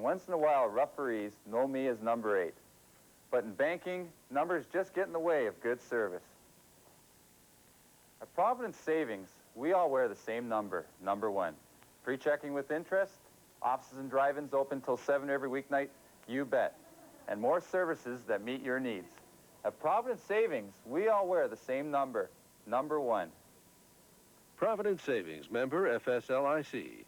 once in a while, referees know me as number 8. But in banking, numbers just get in the way of good service. At Providence Savings, we all wear the same number, number 1. Pre-checking with interest, offices and drive-ins open till 7 every weeknight, you bet. And more services that meet your needs. At Providence Savings, we all wear the same number, number 1. Providence Savings, member FSLIC.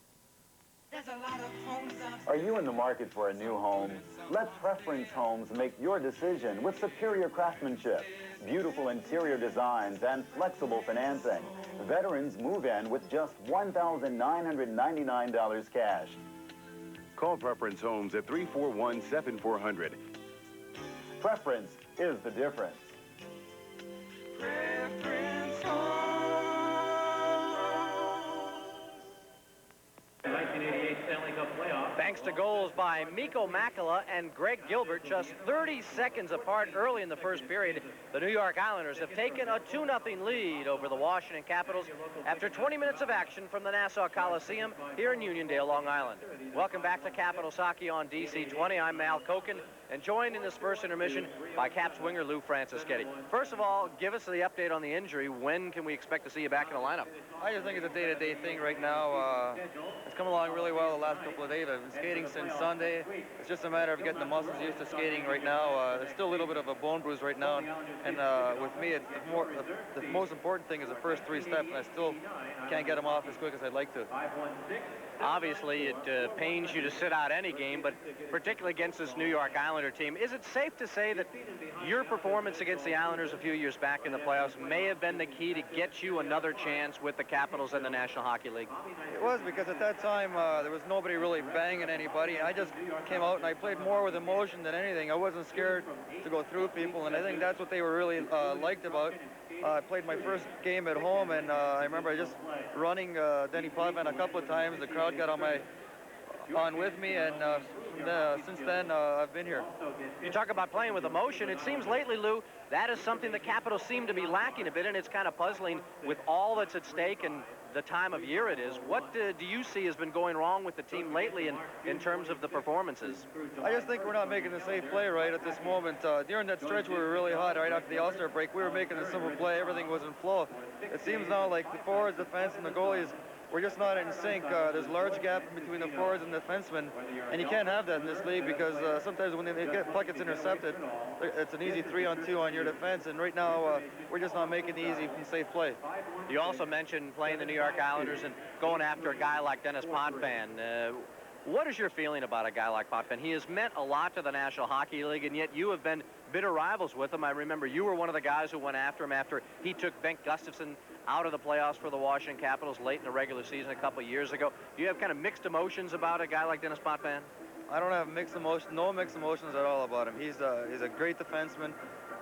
Are you in the market for a new home? Let Preference Homes make your decision with superior craftsmanship, beautiful interior designs, and flexible financing. Veterans move in with just $1,999 cash. Call Preference Homes at 341-7400. Preference is the difference. Preference Homes. 1988 Stanley Cup playoff. Thanks to goals by Mikko Makela and Greg Gilbert, just 30 seconds apart early in the first period, the New York Islanders have taken a 2-0 lead over the Washington Capitals after 20 minutes of action from the Nassau Coliseum here in Uniondale, Long Island. Welcome back to Capitals Hockey on DC20. I'm Mal Koken, and joined in this first intermission by Caps winger Lou Francischetti. First of all, give us the update on the injury. When can we expect to see you back in the lineup? I just think it's a day-to-day thing right now. It's come along really well the last couple of days. I've been skating since Sunday. It's just a matter of getting the muscles used to skating right now. There's still a little bit of a bone bruise right now, and with me, it's the most important thing is the first 3 steps, and I still can't get them off as quick as I'd like to. Obviously, it pains you to sit out any game, but particularly against this New York Islander team. Is it safe to say that your performance against the Islanders a few years back in the playoffs may have been the key to get you another chance with the Capitals and the National Hockey League? It was, because at that time, there was nobody really banging anybody. I just came out and I played more with emotion than anything. I wasn't scared to go through people, and I think that's what they were really liked about. I played my first game at home, and I remember just running Denny Potvin a couple of times. The crowd got on with me, and since then, I've been here. You talk about playing with emotion. It seems lately, Lou, that is something the Capitals seem to be lacking a bit, and it's kind of puzzling with all that's at stake and the time of year it is. What do you see has been going wrong with the team lately in terms of the performances? I just think we're not making the safe play right at this moment. During that stretch we were really hot right after the All-Star break, we were making a simple play. Everything was in flow. It seems now like the forwards, defense, and the goalies, we're just not in sync. There's a large gap between the forwards and the defensemen, and you can't have that in this league because sometimes when puck gets intercepted, it's an easy 3-on-2 on your defense, and right now we're just not making the easy and safe play. You also mentioned playing the New York Islanders and going after a guy like Dennis Potvin. What is your feeling about a guy like Potvin? He has meant a lot to the National Hockey League, and yet you have been bitter rivals with him. I remember you were one of the guys who went after him after he took Bengt Gustafsson out of the playoffs for the Washington Capitals late in the regular season a couple of years ago. Do you have kind of mixed emotions about a guy like Dennis Potvin? I don't have mixed emotions, no mixed emotions at all about him. He's a great defenseman.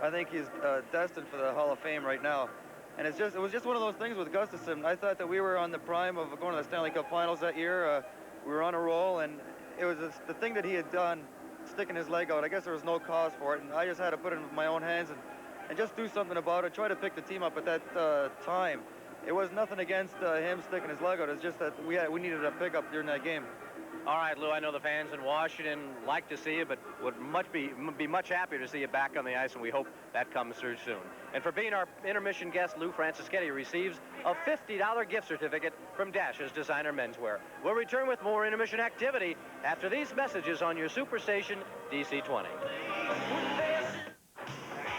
I think he's destined for the Hall of Fame right now. And it was just one of those things with Gustafsson. I thought that we were on the prime of going to the Stanley Cup Finals that year. We were on a roll, and it was the thing that he had done, sticking his leg out. I guess there was no cause for it, and I just had to put it in my own hands and just do something about it, try to pick the team up at that time. It was nothing against him sticking his leg out. It's just that we needed a pickup during that game. All right, Lou, I know the fans in Washington like to see you, but would be much happier to see you back on the ice, and we hope that comes through soon. And for being our intermission guest, Lou Francischetti receives a $50 gift certificate from Dash's Designer Menswear. We'll return with more intermission activity after these messages on your superstation, DC20.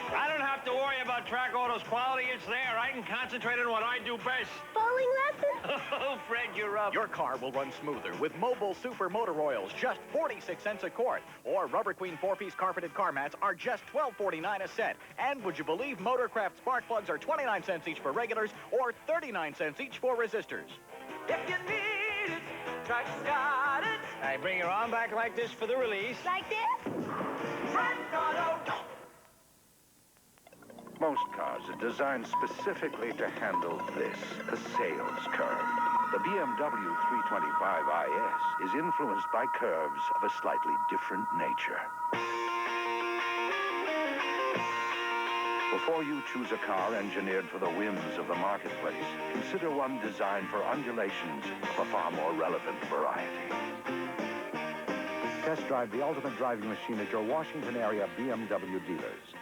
I don't have to worry about Track Auto's quality. It's there. I can concentrate on what I do best. Bowling lesson? Oh, Fred, you're up. Your car will run smoother with Mobile Super Motor Oils, just 46 cents a quart. Or Rubber Queen 4-piece carpeted car mats are just $12.49 a set. And would you believe Motorcraft spark plugs are 29 cents each for regulars or 39 cents each for resistors. If you need it, Track's got it. I bring your arm back like this for the release. Like this? Track Auto. Most cars are designed specifically to handle this, the sales curve. The BMW 325IS is influenced by curves of a slightly different nature. Before you choose a car engineered for the whims of the marketplace, consider one designed for undulations of a far more relevant variety. Test drive the ultimate driving machine at your Washington area BMW dealers.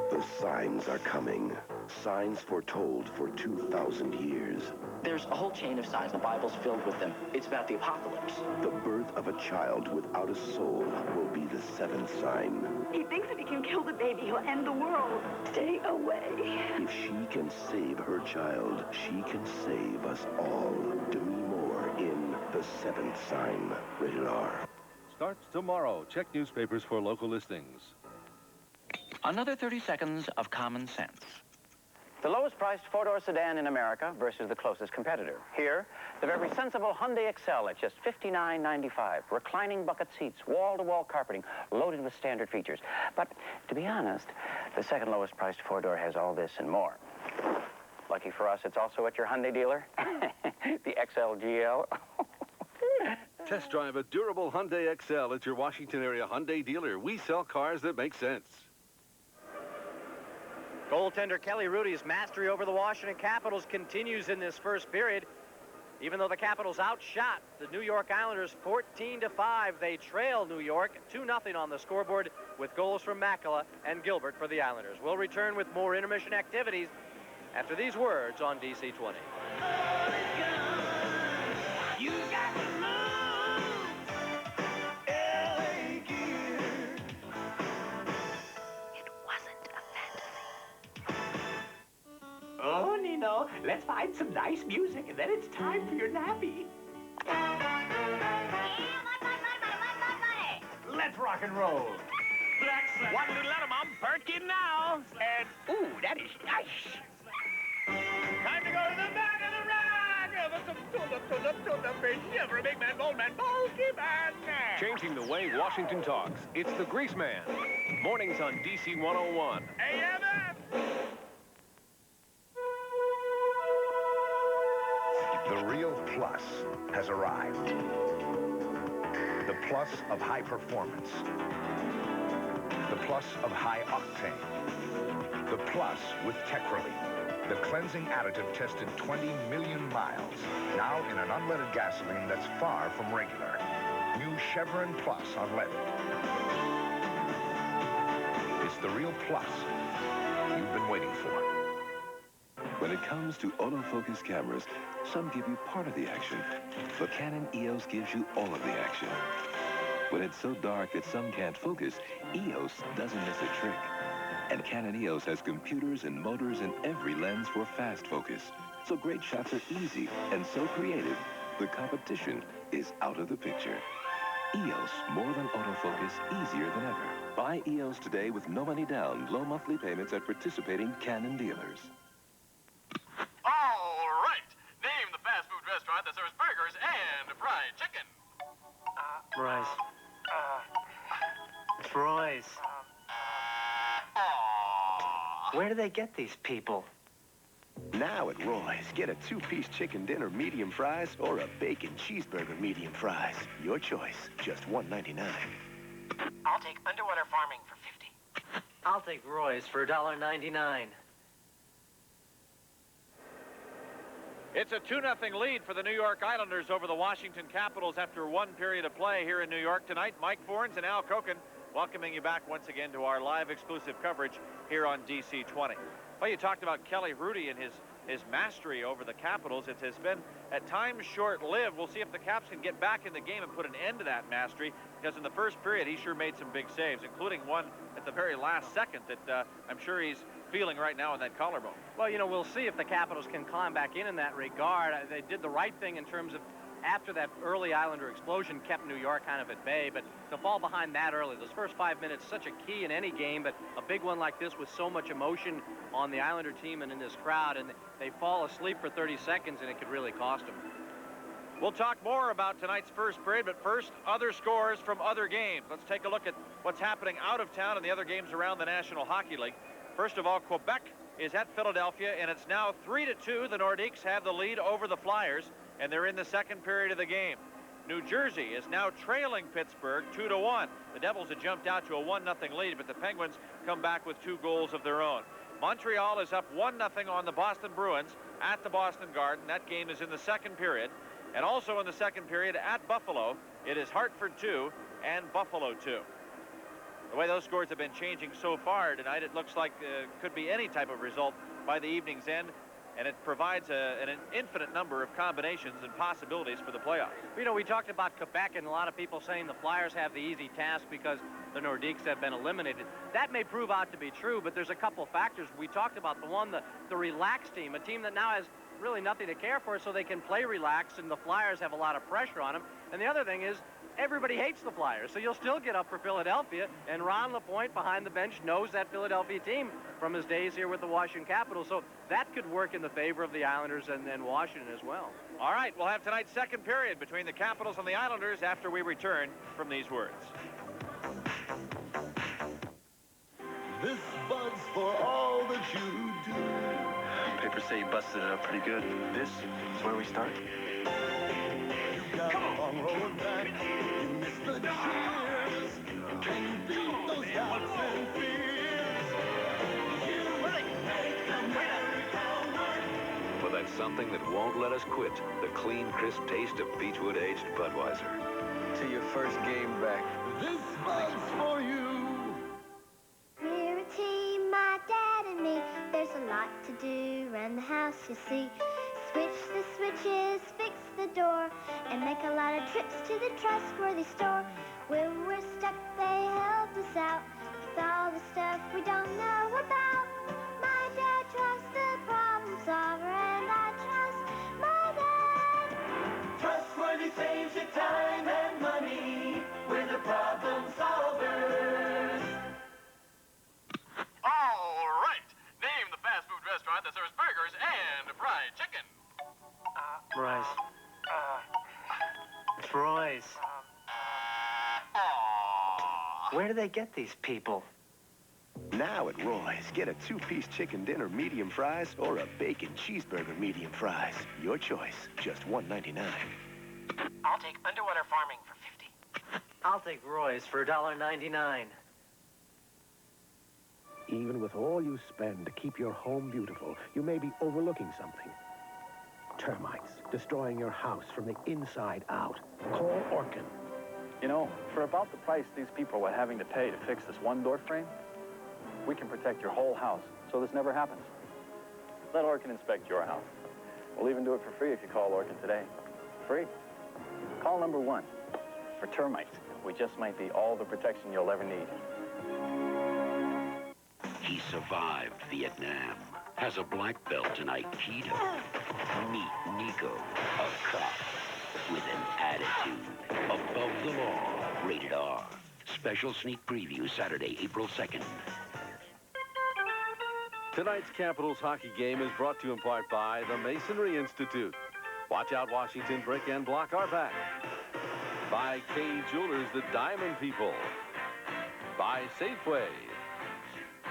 The signs are coming. Signs foretold for 2,000 years. There's a whole chain of signs. The Bible's filled with them. It's about the apocalypse. The birth of a child without a soul will be the seventh sign. He thinks if he can kill the baby, he'll end the world. Stay away. If she can save her child, she can save us all. Demi Moore in The Seventh Sign. Rated R. Starts tomorrow. Check newspapers for local listings. Another 30 seconds of common sense. The lowest priced four-door sedan in America versus the closest competitor. Here, the very sensible Hyundai Excel at just $59.95. Reclining bucket seats, wall-to-wall carpeting, loaded with standard features. But to be honest, the second lowest priced four-door has all this and more. Lucky for us, it's also at your Hyundai dealer. The XL-GL. Test drive a durable Hyundai XL at your Washington area Hyundai dealer. We sell cars that make sense. Goaltender Kelly Hrudey's mastery over the Washington Capitals continues in this first period. Even though the Capitals outshot the New York Islanders 14-5, they trail New York 2-0 on the scoreboard with goals from Makela and Gilbert for the Islanders. We'll return with more intermission activities after these words on DC 20. You got to move, LA Gear. It wasn't a fantasy. Oh, Nino, let's find some nice music, and then it's time for your nappy. Let's rock and roll. One little atom, I'm perking now. And, ooh, that is nice. Time to go to the back of the rack. Every big man, bold man, bulky man. Changing the way Washington talks. It's the Grease Man. Mornings on DC 101. AMF. The Real Plus has arrived. The plus of high performance. The plus of high octane. The plus with Tecrolite, the cleansing additive tested 20 million miles, now in an unleaded gasoline that's far from regular. New Chevron Plus unleaded. It's the Real Plus you've been waiting for. When it comes to autofocus cameras, some give you part of the action, but Canon EOS gives you all of the action. When it's so dark that some can't focus, EOS doesn't miss a trick. And Canon EOS has computers and motors in every lens for fast focus. So great shots are easy and so creative, the competition is out of the picture. EOS, more than autofocus, easier than ever. Buy EOS today with no money down, low monthly payments at participating Canon dealers. All right. Name the fast food restaurant that serves burgers and fried chicken. Roy's. It's Roy's. Where do they get these people? Now at Roy's, get a two-piece chicken dinner medium fries or a bacon cheeseburger medium fries. Your choice, just $1.99. I'll take underwater farming for 50. I'll take Roy's for $1.99. It's a 2-0 lead for the New York Islanders over the Washington Capitals after one period of play here in New York tonight. Mike Fornes and Al Koken welcoming you back once again to our live exclusive coverage here on DC 20. Well, you talked about Kelly Hrudey and his mastery over the Capitals. It has been at times short-lived. We'll see if the Caps can get back in the game and put an end to that mastery, because in the first period he sure made some big saves, including one at the very last second that I'm sure he's feeling right now in that collarbone. Well, you know, we'll see if the Capitals can climb back in that regard. They did the right thing in terms of after that early Islander explosion kept New York kind of at bay, but to fall behind that early, those first 5 minutes, such a key in any game, but a big one like this with so much emotion on the Islander team and in this crowd, and they fall asleep for 30 seconds, and it could really cost them. We'll talk more about tonight's first period, but first, other scores from other games. Let's take a look at what's happening out of town and the other games around the National Hockey League. First of all, Quebec is at Philadelphia, and it's now 3-2. The Nordiques have the lead over the Flyers, and they're in the second period of the game. New Jersey is now trailing Pittsburgh 2-1. The Devils had jumped out to a 1-0 lead, but the Penguins come back with 2 goals of their own. Montreal is up 1-0 on the Boston Bruins at the Boston Garden. That game is in the second period. And also in the second period at Buffalo, it is Hartford 2 and Buffalo 2. The way those scores have been changing so far tonight, it looks like could be any type of result by the evening's end, and it provides an infinite number of combinations and possibilities for the playoffs. You know, we talked about Quebec, and a lot of people saying the Flyers have the easy task because the Nordiques have been eliminated. That may prove out to be true, but there's a couple factors. We talked about the relaxed team, a team that now has really nothing to care for, so they can play relaxed, and the Flyers have a lot of pressure on them. And the other thing is, everybody hates the Flyers, so you'll still get up for Philadelphia, and Ron LaPointe behind the bench knows that Philadelphia team from his days here with the Washington Capitals, so that could work in the favor of the Islanders and Washington as well. All right, we'll have tonight's second period between the Capitals and the Islanders after we return from these words. This bud's for all that you do. Papers say you busted it up pretty good. This is where we start. You got a long road back. You missed the cheers. Can you beat those doubts and fears? You make America work. For that something that won't let us quit, the clean, crisp taste of Beechwood Aged Budweiser. To your first game back. This bud's for you. We're a team, my dad and me. There's a lot to do around the house, you see. Switch the switches, fix the door, and make a lot of trips to the trustworthy store. When we're stuck, they help us out with all the stuff we don't know about. My dad trusts the problem solver, and I trust my dad. Trustworthy saves you time and money. We're the problem solvers. All right. Name the fast food restaurant that serves burgers and fried chicken. Roy's. It's Roy's. Where do they get these people? Now at Roy's, get a two-piece chicken dinner medium fries or a bacon cheeseburger medium fries. Your choice, just $1.99. I'll take underwater farming for 50. I'll take Roy's for $1.99. Even with all you spend to keep your home beautiful, you may be overlooking something. Termites destroying your house from the inside out. Call Orkin. You know, for about the price these people were having to pay to fix this one door frame, we can protect your whole house so this never happens. Let Orkin inspect your house. We'll even do it for free if you call Orkin today. Free. Call number 1. For termites, we just might be all the protection you'll ever need. He survived Vietnam, has a black belt in Aikido. Meet Nico, a cop with an attitude. Above the Law, rated R. Special sneak preview Saturday, April 2nd. Tonight's Capitals hockey game is brought to you in part by the Masonry Institute. Watch out, Washington, brick and block are back. By K Jewelers, the Diamond People. By Safeway.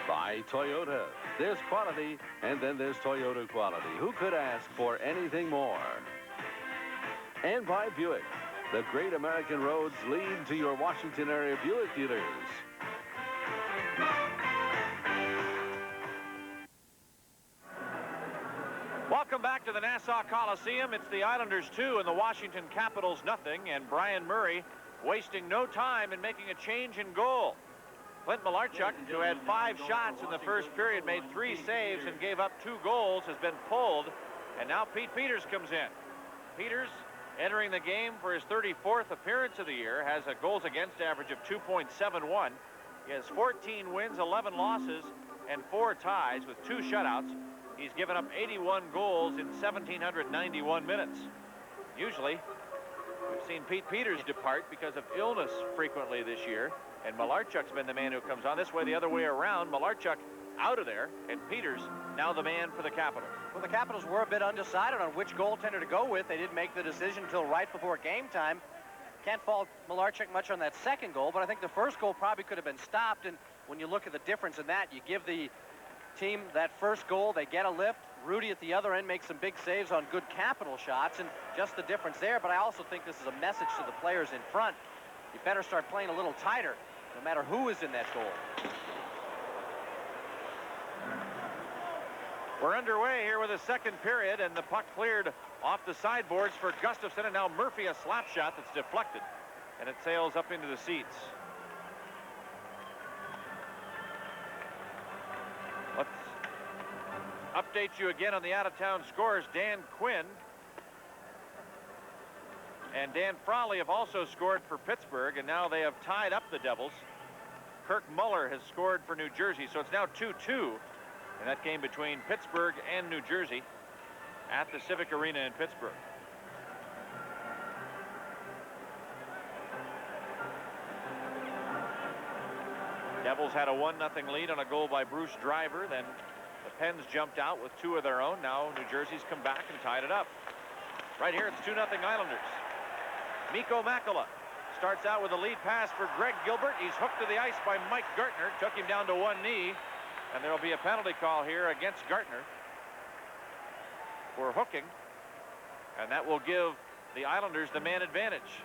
By Toyota. There's quality, and then there's Toyota quality. Who could ask for anything more? And by Buick. The great American roads lead to your Washington area Buick dealers. Welcome back to the Nassau Coliseum. It's the Islanders 2 and the Washington Capitals nothing, and Brian Murray wasting no time in making a change in goal. Clint Malarchuk, who had 5 shots in the first period, made 3 saves and gave up 2 goals, has been pulled, and now Pete Peters comes in. Peters, entering the game for his 34th appearance of the year, has a goals against average of 2.71. He has 14 wins, 11 losses, and 4 ties with 2 shutouts. He's given up 81 goals in 1,791 minutes. Usually, we've seen Pete Peters depart because of illness frequently this year, and Malarchuk's been the man who comes on. This way, the other way around, Malarchuk out of there, and Peters now the man for the Capitals. Well, the Capitals were a bit undecided on which goaltender to go with. They didn't make the decision until right before game time. Can't fault Malarchuk much on that second goal, but I think the first goal probably could have been stopped, and when you look at the difference in that, you give the team that first goal, they get a lift. Rudy at the other end makes some big saves on good Capital shots, and just the difference there. But I also think this is a message to the players in front. You better start playing a little tighter, no matter who is in that goal. We're underway here with the second period, and the puck cleared off the sideboards for Gustafsson, and now Murphy a slap shot that's deflected. and it sails up into the seats. Let's update you again on the out-of-town scores. Dan Quinn and Dan Frawley have also scored for Pittsburgh, and now they have tied up the Devils. Kirk Muller has scored for New Jersey, so it's now 2-2 in that game between Pittsburgh and New Jersey at the Civic Arena in Pittsburgh. Devils had a 1-0 lead on a goal by Bruce Driver. Then the Pens jumped out with 2 of their own. Now New Jersey's come back and tied it up. Right here, it's 2-0 Islanders. Mikko Makela starts out with a lead pass for Greg Gilbert. He's hooked to the ice by Mike Gartner. Took him down to one knee. And there will be a penalty call here against Gartner for hooking. And that will give the Islanders the man advantage.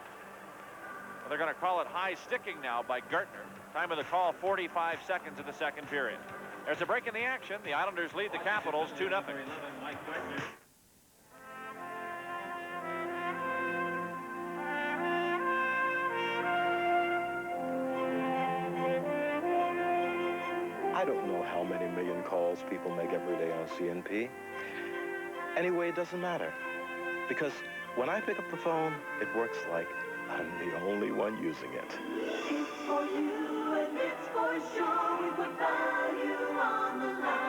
They're going to call it high sticking now by Gartner. Time of the call, 45 seconds of the second period. There's a break in the action. The Islanders lead the Capitals 2-0. I don't know how many million calls people make every day on CNP. Anyway, it doesn't matter. Because when I pick up the phone, it works like I'm the only one using it. It's for you and it's for sure. We put value on the line.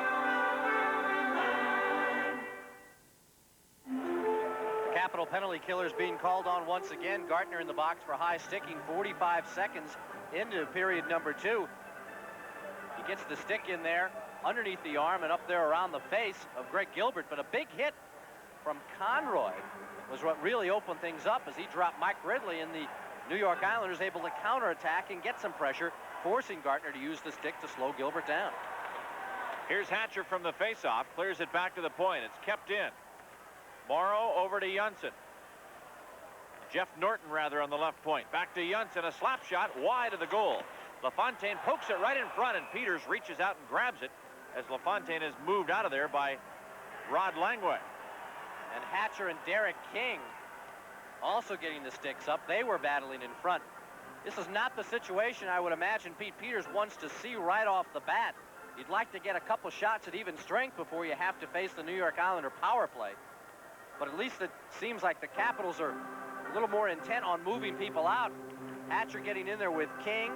Capital penalty killers being called on once again. Gartner in the box for high sticking, 45 seconds into period number 2. He gets the stick in there underneath the arm and up there around the face of Greg Gilbert, but a big hit from Conroy was what really opened things up as he dropped Mike Ridley, and the New York Islanders able to counterattack and get some pressure, forcing Gartner to use the stick to slow Gilbert down. Here's Hatcher from the faceoff, clears it back to the point. It's kept in. Morrow over to Janssen. Jeff Norton, rather, on the left point. Back to Janssen, a slap shot wide of the goal. LaFontaine pokes it right in front, and Peters reaches out and grabs it as LaFontaine is moved out of there by Rod Langway. And Hatcher and Derek King also getting the sticks up. They were battling in front. This is not the situation I would imagine Pete Peters wants to see right off the bat. You'd like to get a couple shots at even strength before you have to face the New York Islander power play. But at least it seems like the Capitals are a little more intent on moving people out. Hatcher getting in there with King.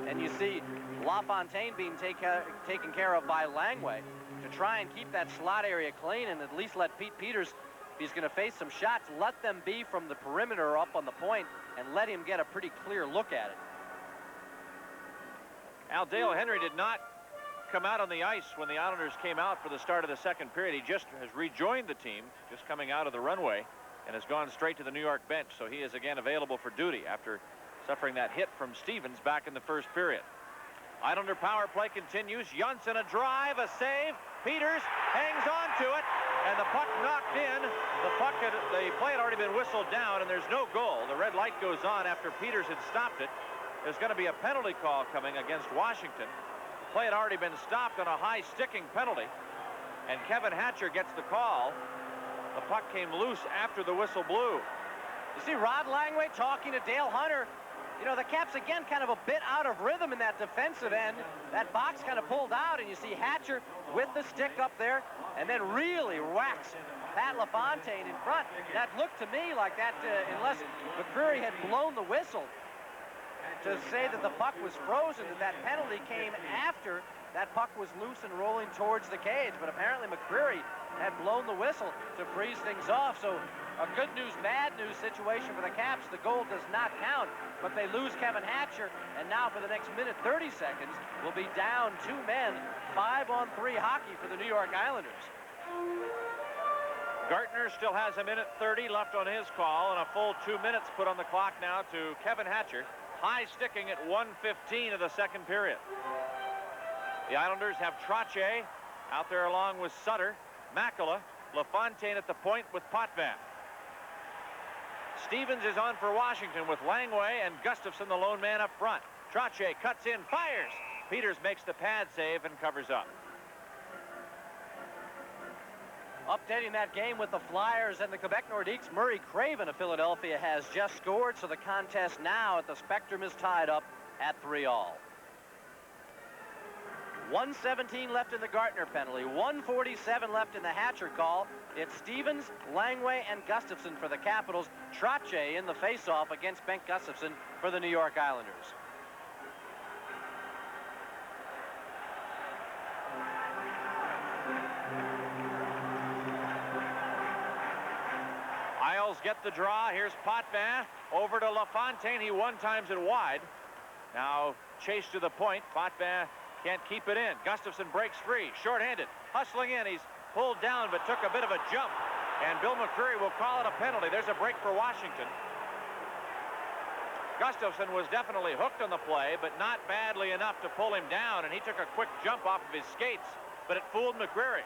And you see LaFontaine being taken care of by Langway to try and keep that slot area clean and at least let Pete Peters, if he's going to face some shots, let them be from the perimeter up on the point and let him get a pretty clear look at it. Al Dale Henry did not come out on the ice when the Islanders came out for the start of the second period. He just has rejoined the team, just coming out of the runway, and has gone straight to the New York bench. So he is again available for duty after suffering that hit from Stevens back in the first period. Islander power play continues. Janssen a drive, a save. Peters hangs on to it, and the puck knocked in. The play had already been whistled down, and there's no goal. The red light goes on after Peters had stopped it. There's going to be a penalty call coming against Washington. The play had already been stopped on a high sticking penalty, and Kevin Hatcher gets the call. The puck came loose after the whistle blew. You see Rod Langway talking to Dale Hunter. You know, the Caps, again, kind of a bit out of rhythm in that defensive end. That box kind of pulled out, and you see Hatcher with the stick up there, and then really whacks Pat LaFontaine in front. That looked to me like that, unless McCreary had blown the whistle, to say that the puck was frozen, that penalty came after that puck was loose and rolling towards the cage. But apparently McCreary had blown the whistle to freeze things off. So a good news, bad news situation for the Caps. The goal does not count, but they lose Kevin Hatcher, and now for the next minute 30 seconds will be down 2 men, 5-on-3 hockey for the New York Islanders. Gartner still has a minute 30 left on his call, and a full 2 minutes put on the clock now to Kevin Hatcher. High sticking at 1:15 of the second period. The Islanders have Trottier out there along with Sutter, Makela, LaFontaine at the point with Potvin. Stevens is on for Washington with Langway and Gustafson, the lone man up front. Trottier cuts in, fires. Peters makes the pad save and covers up. Updating that game with the Flyers and the Quebec Nordiques, Murray Craven of Philadelphia has just scored, so the contest now at the Spectrum is tied up at 3-all. 1:17 left in the Gartner penalty, 1:47 left in the Hatcher call. It's Stevens, Langway, and Gustafson for the Capitals. Trottier in the faceoff against Bengt Gustafson for the New York Islanders. Isles get the draw. Here's Potvin over to LaFontaine. He one-times it wide. Now chased to the point. Potvin can't keep it in. Gustafson breaks free, short-handed, hustling in. He's pulled down but took a bit of a jump. And Bill McCreary will call it a penalty. There's a break for Washington. Gustafson was definitely hooked on the play, but not badly enough to pull him down, and he took a quick jump off of his skates, but it fooled McCreary.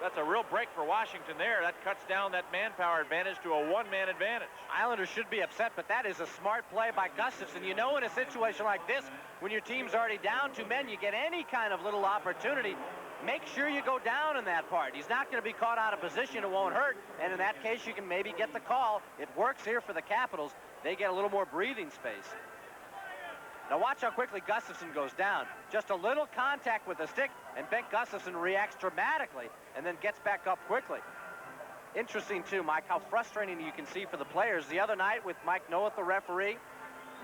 That's a real break for Washington there. That cuts down that manpower advantage to a one-man advantage. Islanders should be upset, but that is a smart play by Gustafson. You know, in a situation like this, when your team's already down 2 men, you get any kind of little opportunity, make sure you go down in that part. He's not going to be caught out of position. It won't hurt, and in that case, you can maybe get the call. It works here for the Capitals. They get a little more breathing space. Now watch how quickly Gustafson goes down. Just a little contact with the stick, and Bengt Gustafson reacts dramatically and then gets back up quickly. Interesting, too, Mike, how frustrating you can see for the players. The other night with Mike Noeth, the referee,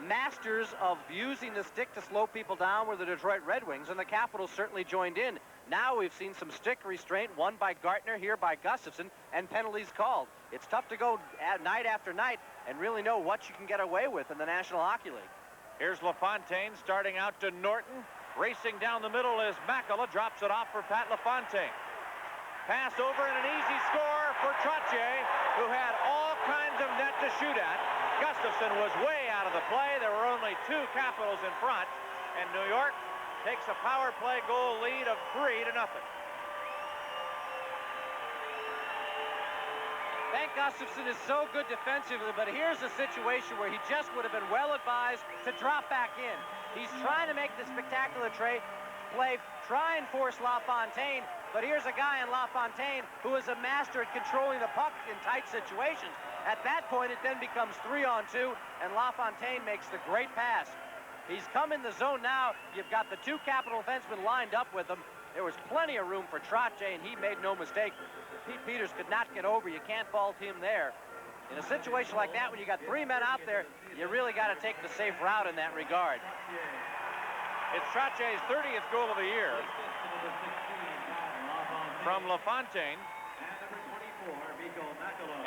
masters of using the stick to slow people down were the Detroit Red Wings, and the Capitals certainly joined in. Now we've seen some stick restraint, one by Gartner, here by Gustafson, and penalties called. It's tough to go night after night and really know what you can get away with in the National Hockey League. Here's LaFontaine starting out to Norton. Racing down the middle is Makela, drops it off for Pat LaFontaine. Pass over and an easy score for Trottier, who had all kinds of net to shoot at. Gustafson was way out of the play. There were only 2 Capitals in front, and New York takes a power play goal lead of 3-0. Bengt Gustafson is so good defensively, but here's a situation where he just would have been well advised to drop back in. He's trying to make the spectacular play, try and force LaFontaine, but here's a guy in LaFontaine who is a master at controlling the puck in tight situations. At that point, it then becomes 3-on-2, and LaFontaine makes the great pass. He's come in the zone now. You've got the 2 Capital defensemen lined up with him. There was plenty of room for Trottier, and he made no mistake. Pete Peters could not get over. You can't fault him there. In a situation like that, when you got 3 men out there, you really got to take the safe route in that regard. It's Trottier's 30th goal of the year from LaFontaine.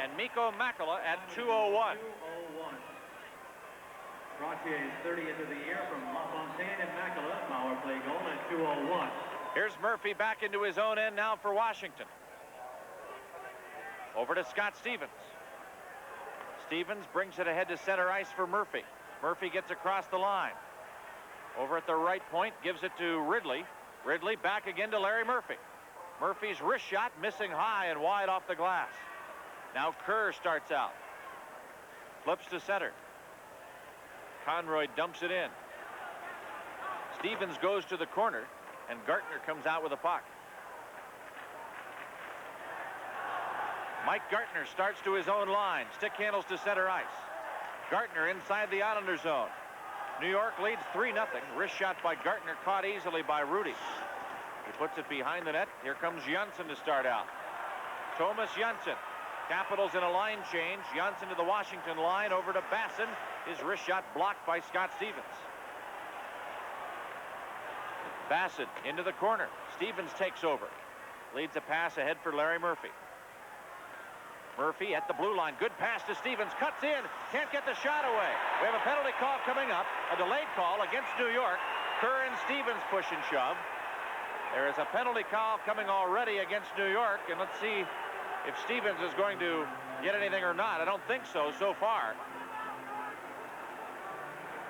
And Mikko Makela at 2:01. Trottier's 30th of the year from LaFontaine and Makela. Power play goal at 2:01. Here's Murphy back into his own end now for Washington. Over to Scott Stevens. Stevens brings it ahead to center ice for Murphy. Murphy gets across the line. Over at the right point, gives it to Ridley. Ridley back again to Larry Murphy. Murphy's wrist shot missing high and wide off the glass. Now Kerr starts out. Flips to center. Conroy dumps it in. Stevens goes to the corner, and Gartner comes out with a puck. Mike Gartner starts to his own line. Stick handles to center ice. Gartner inside the Islander zone. New York leads 3-0. Wrist shot by Gartner, caught easily by Rudy. He puts it behind the net. Here comes Janssen to start out. Thomas Janssen. Capitals in a line change. Janssen to the Washington line, over to Basson. His wrist shot blocked by Scott Stevens. Bassett into the corner. Stevens takes over. Leads a pass ahead for Larry Murphy. Murphy at the blue line. Good pass to Stevens. Cuts in. Can't get the shot away. We have a penalty call coming up. A delayed call against New York. Kerr and Stevens push and shove. There is a penalty call coming already against New York. And let's see if Stevens is going to get anything or not. I don't think so far.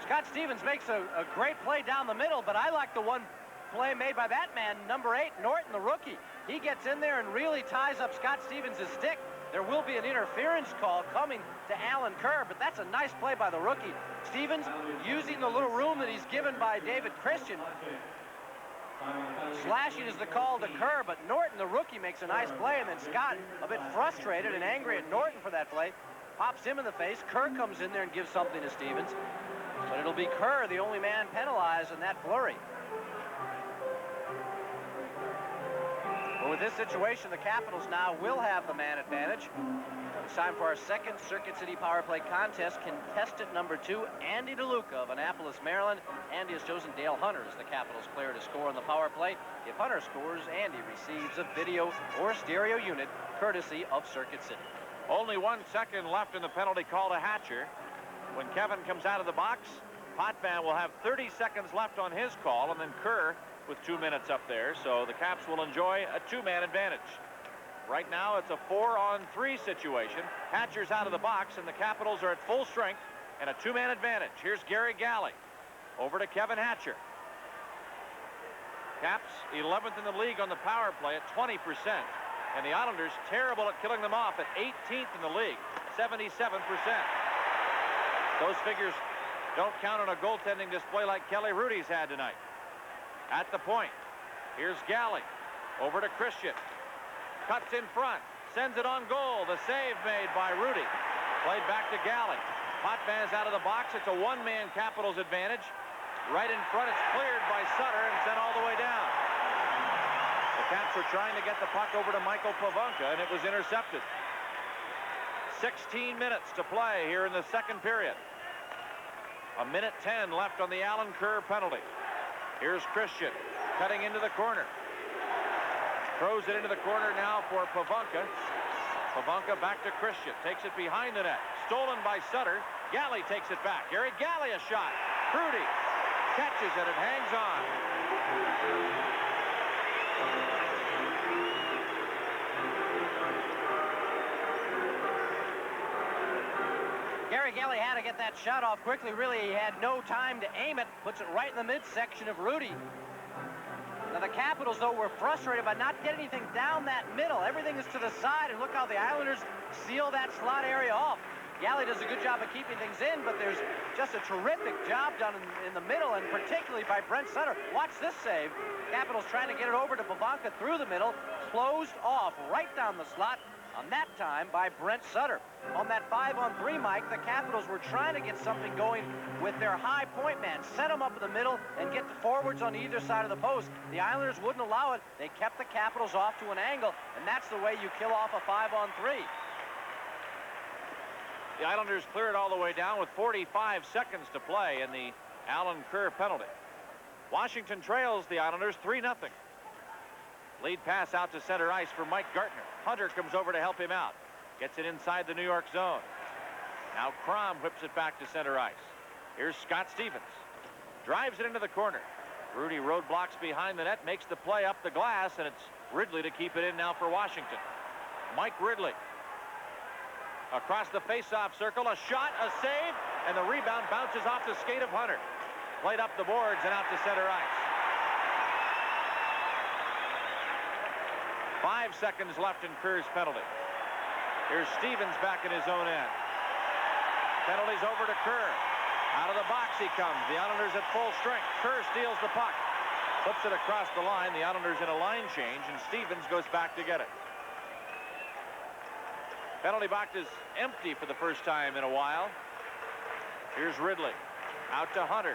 Scott Stevens makes a great play down the middle, but I like the one play made by that man, number 8, Norton, the rookie. He gets in there and really ties up Scott Stevens' stick. There will be an interference call coming to Alan Kerr, but that's a nice play by the rookie. Stevens using the little room that he's given by David Christian. Slashing is the call to Kerr, but Norton, the rookie, makes a nice play, and then Scott, a bit frustrated and angry at Norton for that play, pops him in the face. Kerr comes in there and gives something to Stevens. But it'll be Kerr, the only man penalized in that flurry. Well, with this situation, the Capitals now will have the man advantage. It's time for our second Circuit City Power Play contest. Contestant number 2, Andy DeLuca of Annapolis, Maryland. Andy has chosen Dale Hunter as the Capitals player to score on the power play. If Hunter scores, Andy receives a video or stereo unit courtesy of Circuit City. Only 1 second left in the penalty call to Hatcher. When Kevin comes out of the box, Potvin will have 30 seconds left on his call, and then Kerr with 2 minutes up there. So the Caps will enjoy a 2-man advantage. Right now, it's a 4-on-3 situation. Hatcher's out of the box, and the Capitals are at full strength and a 2-man advantage. Here's Gary Galley over to Kevin Hatcher. Caps 11th in the league on the power play at 20%. And the Islanders terrible at killing them off at 18th in the league, 77%. Those figures don't count on a goaltending display like Kelly Rudy's had tonight. At the point, here's Galley over to Christian. Cuts in front, sends it on goal. The save made by Rudy. Played back to Galley. Potvin is out of the box. It's a 1-man Capitals advantage. Right in front, it's cleared by Sutter and sent all the way down. The Caps were trying to get the puck over to Michael Pavonka, and it was intercepted. 16 minutes to play here in the second period. 1:10 left on the Alan Kerr penalty. Here's Christian cutting into the corner. Throws it into the corner now for Pavonka. Pavonka back to Christian. Takes it behind the net. Stolen by Sutter. Galley takes it back. Gary Galley a shot. Rudy catches it and hangs on. Gary Galley had to get that shot off quickly. Really, he had no time to aim it. Puts it right in the midsection of Rudy. Now, the Capitals, though, were frustrated by not getting anything down that middle. Everything is to the side, and look how the Islanders seal that slot area off. Galley does a good job of keeping things in, but there's just a terrific job done in the middle, and particularly by Brent Sutter. Watch this save. Capitals trying to get it over to Pavonka through the middle. Closed off right down the slot. On that time by Brent Sutter. On that 5-on-3, Mike, the Capitals were trying to get something going with their high point man. Set them up in the middle and get the forwards on either side of the post. The Islanders wouldn't allow it. They kept the Capitals off to an angle, and that's the way you kill off a 5-on-3. The Islanders clear it all the way down with 45 seconds to play in the Alan Kerr penalty. Washington trails the Islanders 3-0. Lead pass out to center ice for Mike Gartner. Hunter comes over to help him out. Gets it inside the New York zone. Now Crom whips it back to center ice. Here's Scott Stevens. Drives it into the corner. Rudy roadblocks behind the net, makes the play up the glass, and it's Ridley to keep it in now for Washington. Mike Ridley. Across the face-off circle, a shot, a save, and the rebound bounces off the skate of Hunter. Played up the boards and out to center ice. 5 seconds left in Kerr's penalty. Here's Stevens back in his own end. Penalty's over to Kerr. Out of the box he comes. The Islanders at full strength. Kerr steals the puck. Puts it across the line. The Islanders in a line change, and Stevens goes back to get it. Penalty box is empty for the first time in a while. Here's Ridley. Out to Hunter.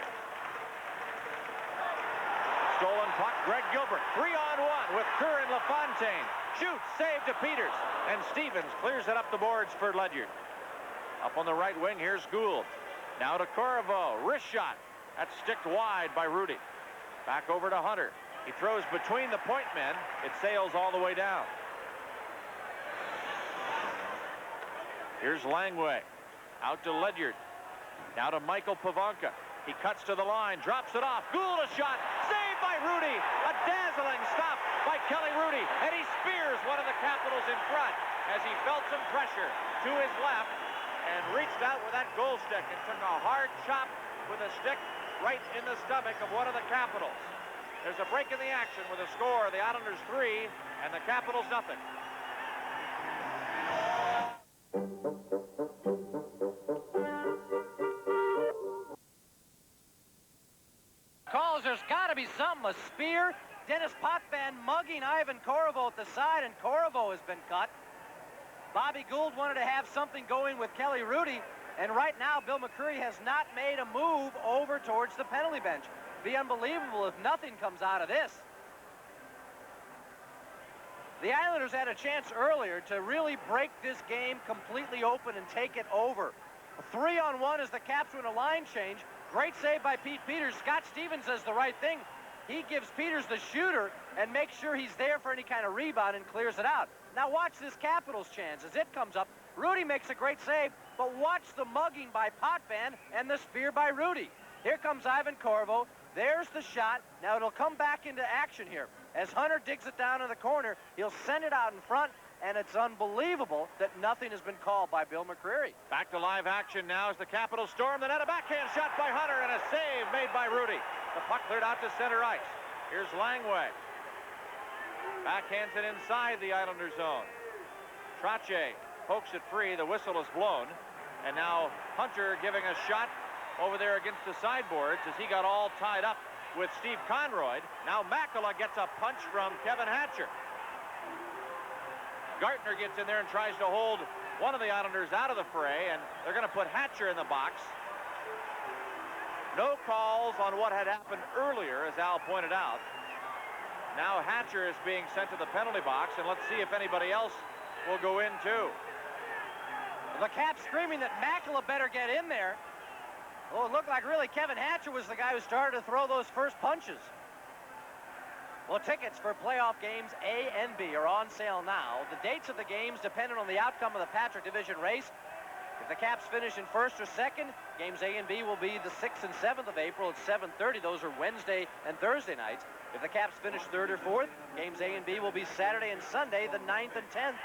Stolen puck, Greg Gilbert. 3-on-1 with Kerr and LaFontaine. Shoots, save to Peters. And Stevens clears it up the boards for Ledyard. Up on the right wing, here's Gould. Now to Corvo. Wrist shot. That's sticked wide by Rudy. Back over to Hunter. He throws between the point men. It sails all the way down. Here's Langway. Out to Ledyard. Now to Michael Pavonka. He cuts to the line, drops it off. Gould a shot, saved by Rudy. A dazzling stop by Kelly Rudy. And he spears one of the Capitals in front as he felt some pressure to his left and reached out with that goal stick and took a hard chop with a stick right in the stomach of one of the Capitals. There's a break in the action with a score. The Islanders 3 and the Capitals 0. Calls, there's got to be something, a spear. Dennis Potvin mugging Ivan Korovo at the side, and Korovo has been cut. Bobby Gould wanted to have something going with Kelly Rudy, and right now Bill McCreary has not made a move over towards the penalty bench. Be unbelievable if nothing comes out of this. The Islanders had a chance earlier to really break this game completely open and take it over. A 3-on-1 as the Caps win a line change. Great save by Pete Peters. Scott Stevens does the right thing. He gives Peters the shooter and makes sure he's there for any kind of rebound and clears it out. Now watch this Capitals chance as it comes up. Rudy makes a great save, but watch the mugging by Potvin and the spear by Rudy. Here comes Ivan Korovo. There's the shot. Now it'll come back into action here. As Hunter digs it down in the corner, he'll send it out in front, and it's unbelievable that nothing has been called by Bill McCreary. Back to live action now as the Capitals storm the net. A backhand shot by Hunter and a save made by Rudy. The puck cleared out to center ice. Here's Langway. Backhands it inside the Islander zone. Trache pokes it free. The whistle is blown. And now Hunter giving a shot over there against the sideboards as he got all tied up with Steve Conroy. Now Makela gets a punch from Kevin Hatcher. Gartner gets in there and tries to hold one of the Islanders out of the fray, and they're going to put Hatcher in the box. No calls on what had happened earlier, as Al pointed out. Now Hatcher is being sent to the penalty box, and let's see if anybody else will go in too. The Caps screaming that Makela better get in there. Oh, it looked like really Kevin Hatcher was the guy who started to throw those first punches. Well, tickets for playoff games A and B are on sale now. The dates of the games dependent on the outcome of the Patrick Division race. If the Caps finish in first or second, games A and B will be the 6th and 7th of April at 7:30. Those are Wednesday and Thursday nights. If the Caps finish third or fourth, games A and B will be Saturday and Sunday, the 9th and 10th.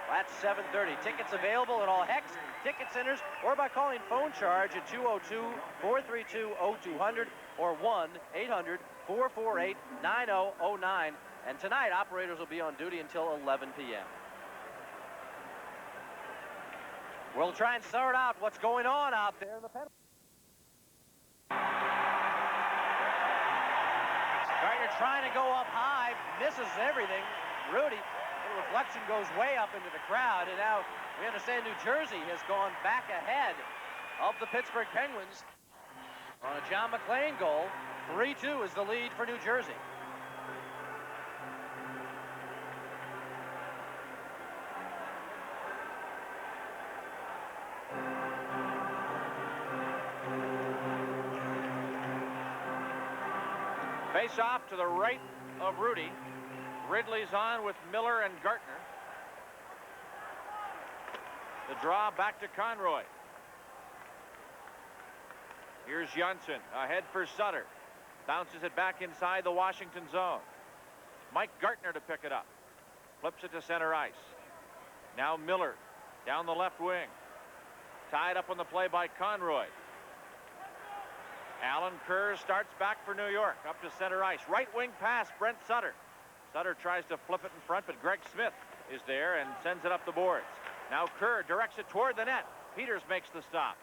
That's 7:30. Tickets available at all Hex ticket centers or by calling phone charge at 202-432-0200 or 1-800-448-9009. And tonight, operators will be on duty until 11 p.m. We'll try and sort out what's going on out there in the penalty. Gardner trying to go up high, misses everything. Rudy, the reflection goes way up into the crowd, and now we understand New Jersey has gone back ahead of the Pittsburgh Penguins on a John McClain goal. 3-2 is the lead for New Jersey. Face off to the right of Rudy. Ridley's on with Miller and Gartner. The draw back to Conroy. Here's Janssen ahead for Sutter. Bounces it back inside the Washington zone. Mike Gartner to pick it up. Flips it to center ice. Now Miller down the left wing. Tied up on the play by Conroy. Alan Kerr starts back for New York. Up to center ice. Right wing pass, Brent Sutter. Sutter tries to flip it in front, but Greg Smith is there and sends it up the boards. Now Kerr directs it toward the net. Peters makes the stop.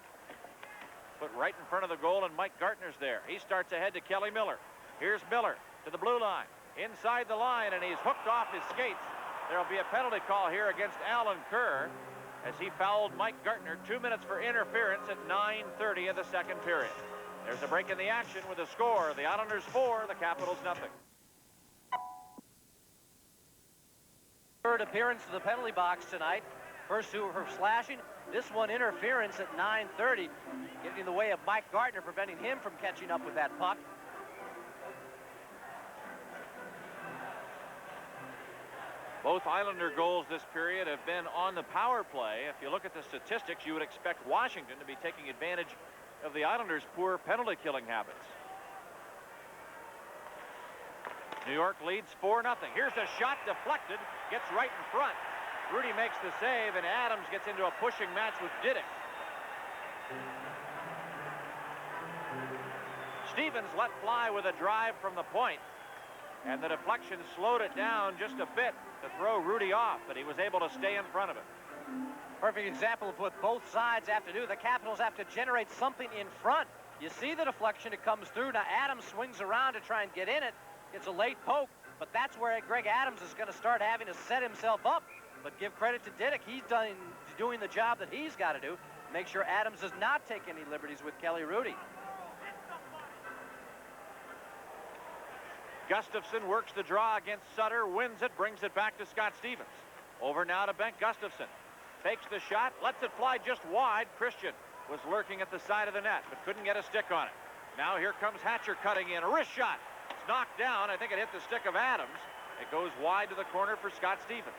Put right in front of the goal, and Mike Gartner's there. He starts ahead to Kelly Miller. Here's Miller to the blue line. Inside the line, and he's hooked off his skates. There'll be a penalty call here against Alan Kerr as he fouled Mike Gartner. 2 minutes for interference at 9:30 of the second period. There's a break in the action with a score. The Islanders 4, the Capitals nothing. Third appearance to the penalty box tonight. First two for slashing. This one interference at 9:30, getting in the way of Mike Gartner, preventing him from catching up with that puck. Both Islander goals this period have been on the power play. If you look at the statistics, you would expect Washington to be taking advantage of the Islanders' poor penalty killing habits. New York leads 4-0. Here's a shot deflected, gets right in front. Rudy makes the save, and Adams gets into a pushing match with Didick. Stevens let fly with a drive from the point, and the deflection slowed it down just a bit to throw Rudy off, but he was able to stay in front of it. Perfect example of what both sides have to do. The Capitals have to generate something in front. You see the deflection, it comes through. Now Adams swings around to try and get in it. It's a late poke. but that's where Greg Adams is going to start having to set himself up. But give credit to Diddick. He's doing the job that he's got to do. Make sure Adams does not take any liberties with Kelly Rudy. Gustafson works the draw against Sutter, wins it, brings it back to Scott Stevens. Over now to Bengt Gustafson. Fakes the shot, lets it fly just wide. Christian was lurking at the side of the net, but couldn't get a stick on it. Now here comes Hatcher cutting in. A wrist shot. It's knocked down. I think it hit the stick of Adams. It goes wide to the corner for Scott Stevens.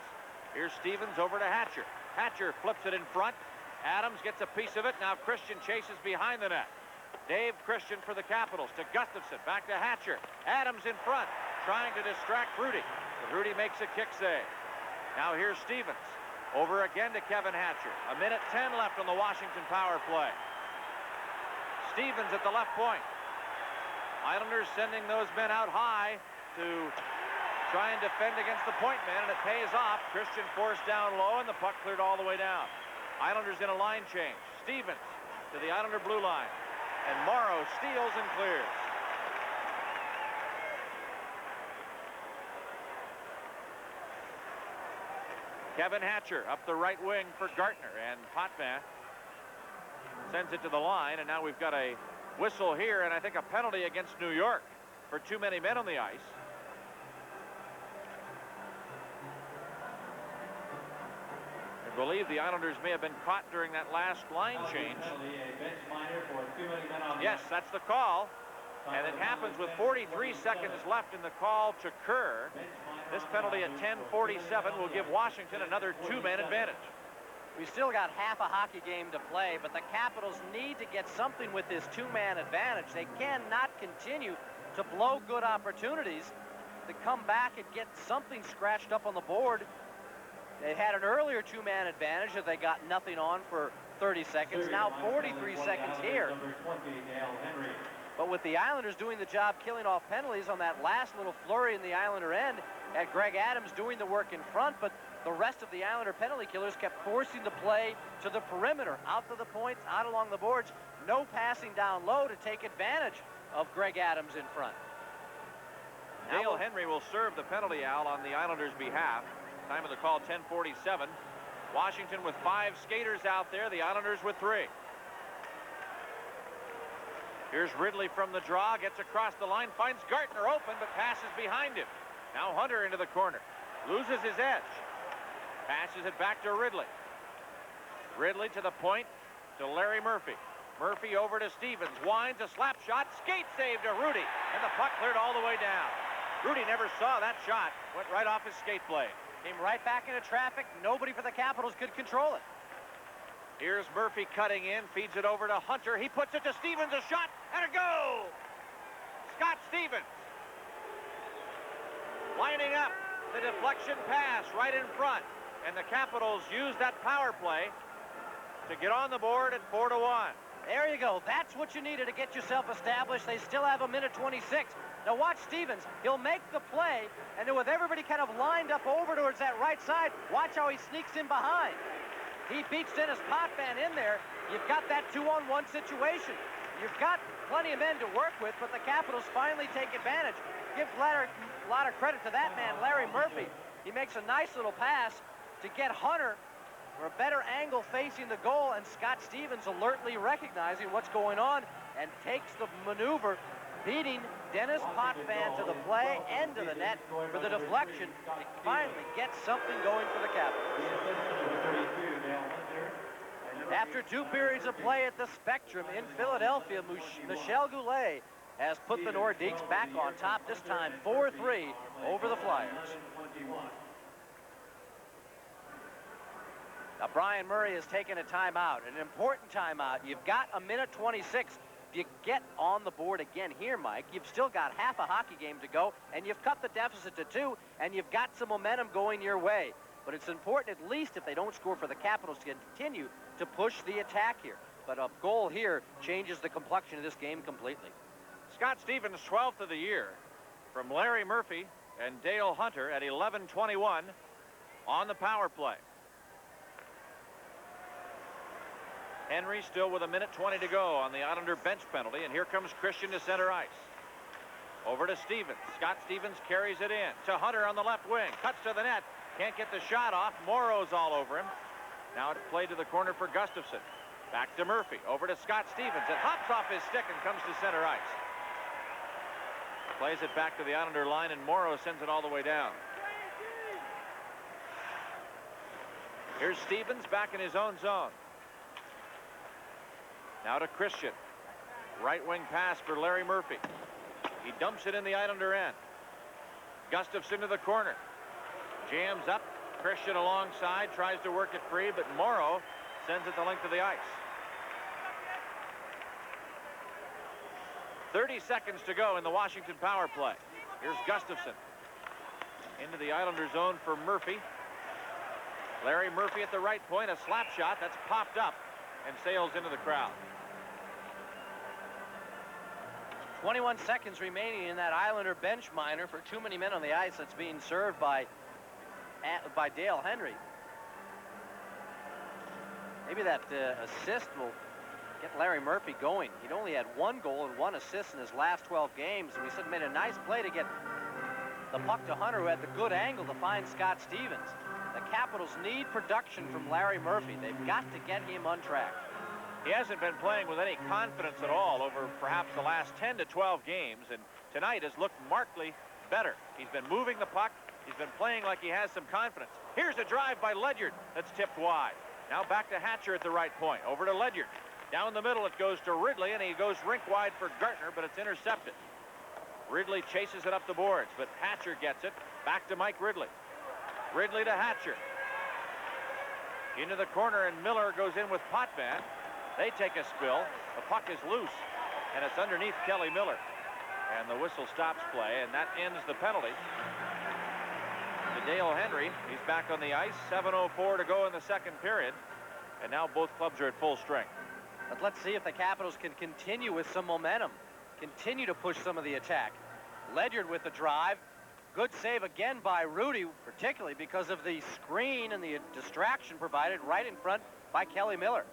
Here's Stevens over to Hatcher. Hatcher flips it in front. Adams gets a piece of it. Now Christian chases behind the net. Dave Christian for the Capitals to Gustafson. Back to Hatcher. Adams in front, trying to distract Rudy. But Rudy makes a kick save. Now here's Stevens. Over again to Kevin Hatcher. 1:10 left on the Washington power play. Stevens at the left point. Islanders sending those men out high to try and defend against the point man, and it pays off. Christian forced down low, and the puck cleared all the way down. Islanders in a line change. Stevens to the Islander blue line. And Morrow steals and clears. Kevin Hatcher up the right wing for Gartner, and Potvin sends it to the line, and now we've got a whistle here, and I think a penalty against New York for too many men on the ice. I believe the Islanders may have been caught during that last line change. Yes, that's the call. And it happens with 43 seconds left in the call to Kerr. This penalty at 10:47 will give Washington another two-man advantage. We still got half a hockey game to play, but the Capitals need to get something with this two-man advantage. They cannot continue to blow good opportunities to come back and get something scratched up on the board. They had an earlier two-man advantage that they got nothing on for 30 seconds. Now 43 seconds here. But with the Islanders doing the job killing off penalties on that last little flurry in the Islander end, had Greg Adams doing the work in front, but the rest of the Islander penalty killers kept forcing the play to the perimeter, out to the points, out along the boards. No passing down low to take advantage of Greg Adams in front. Dale Henry will serve the penalty, Al, on the Islanders' behalf. Time of the call, 10:47. Washington with 5 skaters out there, the Islanders with 3. Here's Ridley from the draw, gets across the line, finds Gartner open, but passes behind him. Now Hunter into the corner, loses his edge. Passes it back to Ridley. Ridley to the point to Larry Murphy. Murphy over to Stevens, winds a slap shot, skate save to Rudy, and the puck cleared all the way down. Rudy never saw that shot, went right off his skate blade. Came right back into traffic. Nobody for the Capitals could control it. Here's Murphy cutting in, feeds it over to Hunter. He puts it to Stevens, a shot, and a goal! Scott Stevens. Lining up the deflection pass right in front. And the Capitals use that power play to get on the board at 4-1. There you go. That's what you needed to get yourself established. They still have 1:26. Now watch Stevens. He'll make the play, and then with everybody kind of lined up over towards that right side, watch how he sneaks in behind. He beats Dennis Potvin in there. You've got that 2-on-1 situation. You've got plenty of men to work with, but the Capitals finally take advantage. Give a lot of credit to that man, Larry Murphy. He makes a nice little pass to get Hunter for a better angle facing the goal, and Scott Stevens alertly recognizing what's going on and takes the maneuver, beating Dennis Potvin to the play and to the net for the deflection. It finally gets something going for the Capitals. After 2 periods of play at the Spectrum in Philadelphia, Michel Goulet has put the Nordiques back on top, this time 4-3 over the Flyers. Now Brian Murray has taken a timeout, an important timeout. You've got 1:26. If you get on the board again here, Mike, you've still got half a hockey game to go, and you've cut the deficit to 2, and you've got some momentum going your way. But it's important, at least if they don't score, for the Capitals to continue to push the attack here. But a goal here changes the complexion of this game completely. Scott Stevens, 12th of the year, from Larry Murphy and Dale Hunter at 11:21 on the power play. Henry still with 1:20 to go on the Islander bench penalty, and here comes Christian to center ice. Over to Stevens. Scott Stevens carries it in to Hunter on the left wing. Cuts to the net. Can't get the shot off. Morrow's all over him. Now it's played to the corner for Gustafson. Back to Murphy. Over to Scott Stevens. It hops off his stick and comes to center ice. Plays it back to the Islander line, and Morrow sends it all the way down. Here's Stevens back in his own zone. Now to Christian. Right wing pass for Larry Murphy. He dumps it in the Islander end. Gustafson to the corner. Jams up. Christian alongside, tries to work it free, but Morrow sends it the length of the ice. 30 seconds to go in the Washington power play. Here's Gustafson. Into the Islander zone for Murphy. Larry Murphy at the right point, a slap shot that's popped up and sails into the crowd. 21 seconds remaining in that Islander bench minor for too many men on the ice. That's being served by Dale Henry. Maybe that assist will get Larry Murphy going. He'd only had 1 goal and 1 assist in his last 12 games. And we said made a nice play to get the puck to Hunter, who had the good angle to find Scott Stevens. The Capitals need production from Larry Murphy. They've got to get him on track. He hasn't been playing with any confidence at all over perhaps the last 10 to 12 games, and tonight has looked markedly better. He's been moving the puck. He's been playing like he has some confidence. Here's a drive by Ledyard that's tipped wide. Now back to Hatcher at the right point. Over to Ledyard. Down the middle it goes to Ridley, and he goes rink wide for Gartner, but it's intercepted. Ridley chases it up the boards, but Hatcher gets it. Back to Mike Ridley. Ridley to Hatcher. Into the corner, and Miller goes in with Potvin. They take a spill. The puck is loose, and it's underneath Kelly Miller. And the whistle stops play, and that ends the penalty. To Dale Henry, he's back on the ice. 7:04 to go in the second period, and now both clubs are at full strength. But let's see if the Capitals can continue with some momentum, continue to push some of the attack. Ledyard with the drive. Good save again by Rudy, particularly because of the screen and the distraction provided right in front by Kelly Miller.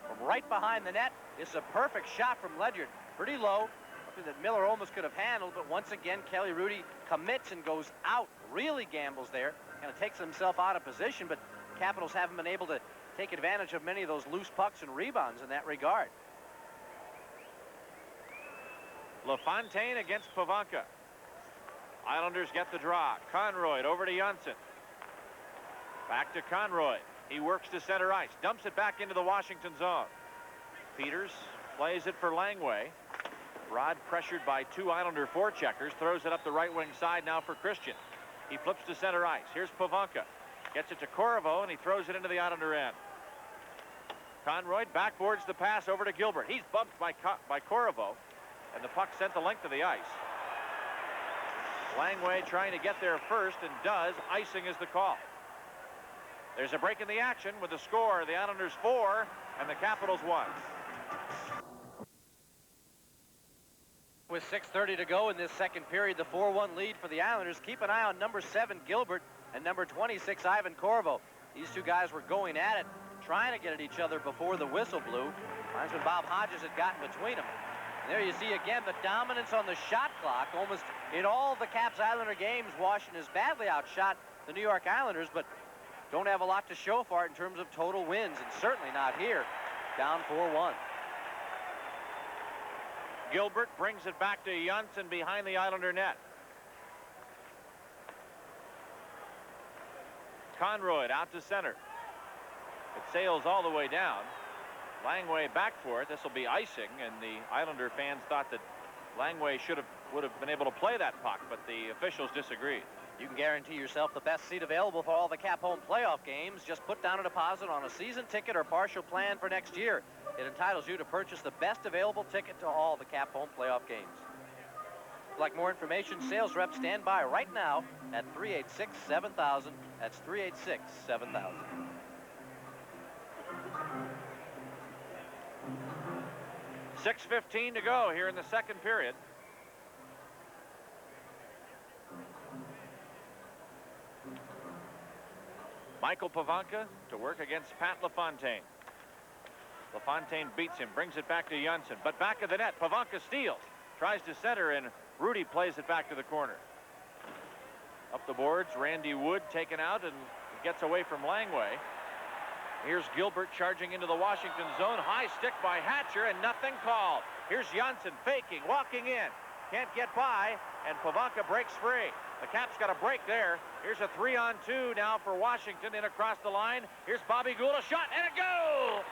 From right behind the net, it's a perfect shot from Ledyard. Pretty low, something that Miller almost could have handled, but once again, Kelly Rudy commits and goes out, really gambles there, kind of takes himself out of position, but Capitals haven't been able to take advantage of many of those loose pucks and rebounds in that regard. LaFontaine against Pavanka. Islanders get the draw. Conroy over to Janssen. Back to Conroy. He works to center ice. Dumps it back into the Washington zone. Peters plays it for Langway. Rod pressured by 2 Islander forecheckers. Throws it up the right wing side now for Christian. He flips to center ice. Here's Pavanka. Gets it to Corvo, and he throws it into the Islander end. Conroy backboards the pass over to Gilbert. He's bumped by Corvo. And the puck sent the length of the ice. Langway trying to get there first, and does. Icing is the call. There's a break in the action with the score. The Islanders 4 and the Capitals 1. With 6:30 to go in this second period, the 4-1 lead for the Islanders. Keep an eye on number 7 Gilbert and number 26 Ivan Corvo. These two guys were going at it, trying to get at each other before the whistle blew. Times when Bob Hodges had gotten between them. There you see again the dominance on the shot clock. Almost in all the Caps Islander games, Washington has badly outshot the New York Islanders, but don't have a lot to show for it in terms of total wins, and certainly not here. Down 4-1. Gilbert brings it back to Janssen behind the Islander net. Conroy out to center. It sails all the way down. Langway back for it. This will be icing, and the Islander fans thought that Langway would have been able to play that puck, but the officials disagreed. You can guarantee yourself the best seat available for all the Cap Home playoff games. Just put down a deposit on a season ticket or partial plan for next year. It entitles you to purchase the best available ticket to all the Cap Home playoff games. If you'd like more information, sales reps stand by right now at 386-7000. That's 386-7000. .6:15 to go here in the second period. Michael Pavanka to work against Pat LaFontaine. LaFontaine beats him, brings it back to Janssen, but back of the net. Pivonka steals, tries to center, and Rudy plays it back to the corner. Up the boards, Randy Wood taken out and gets away from Langway. Here's Gilbert charging into the Washington zone. High stick by Hatcher, and nothing called. Here's Janssen faking, walking in. Can't get by, and Pivonka breaks free. The Caps got a break there. Here's a 3-on-2 now for Washington in across the line. Here's Bobby Gould, a shot, and a goal!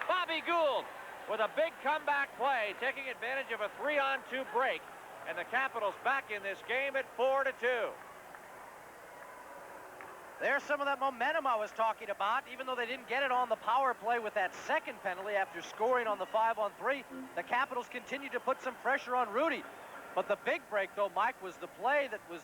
Bobby Gould with a big comeback play, taking advantage of a 3-on-2 break, and the Capitals back in this game at 4-2. There's some of that momentum I was talking about. Even though they didn't get it on the power play with that second penalty after scoring on the 5-on-3, the Capitals continued to put some pressure on Rudy. But the big break, though, Mike, was the play that was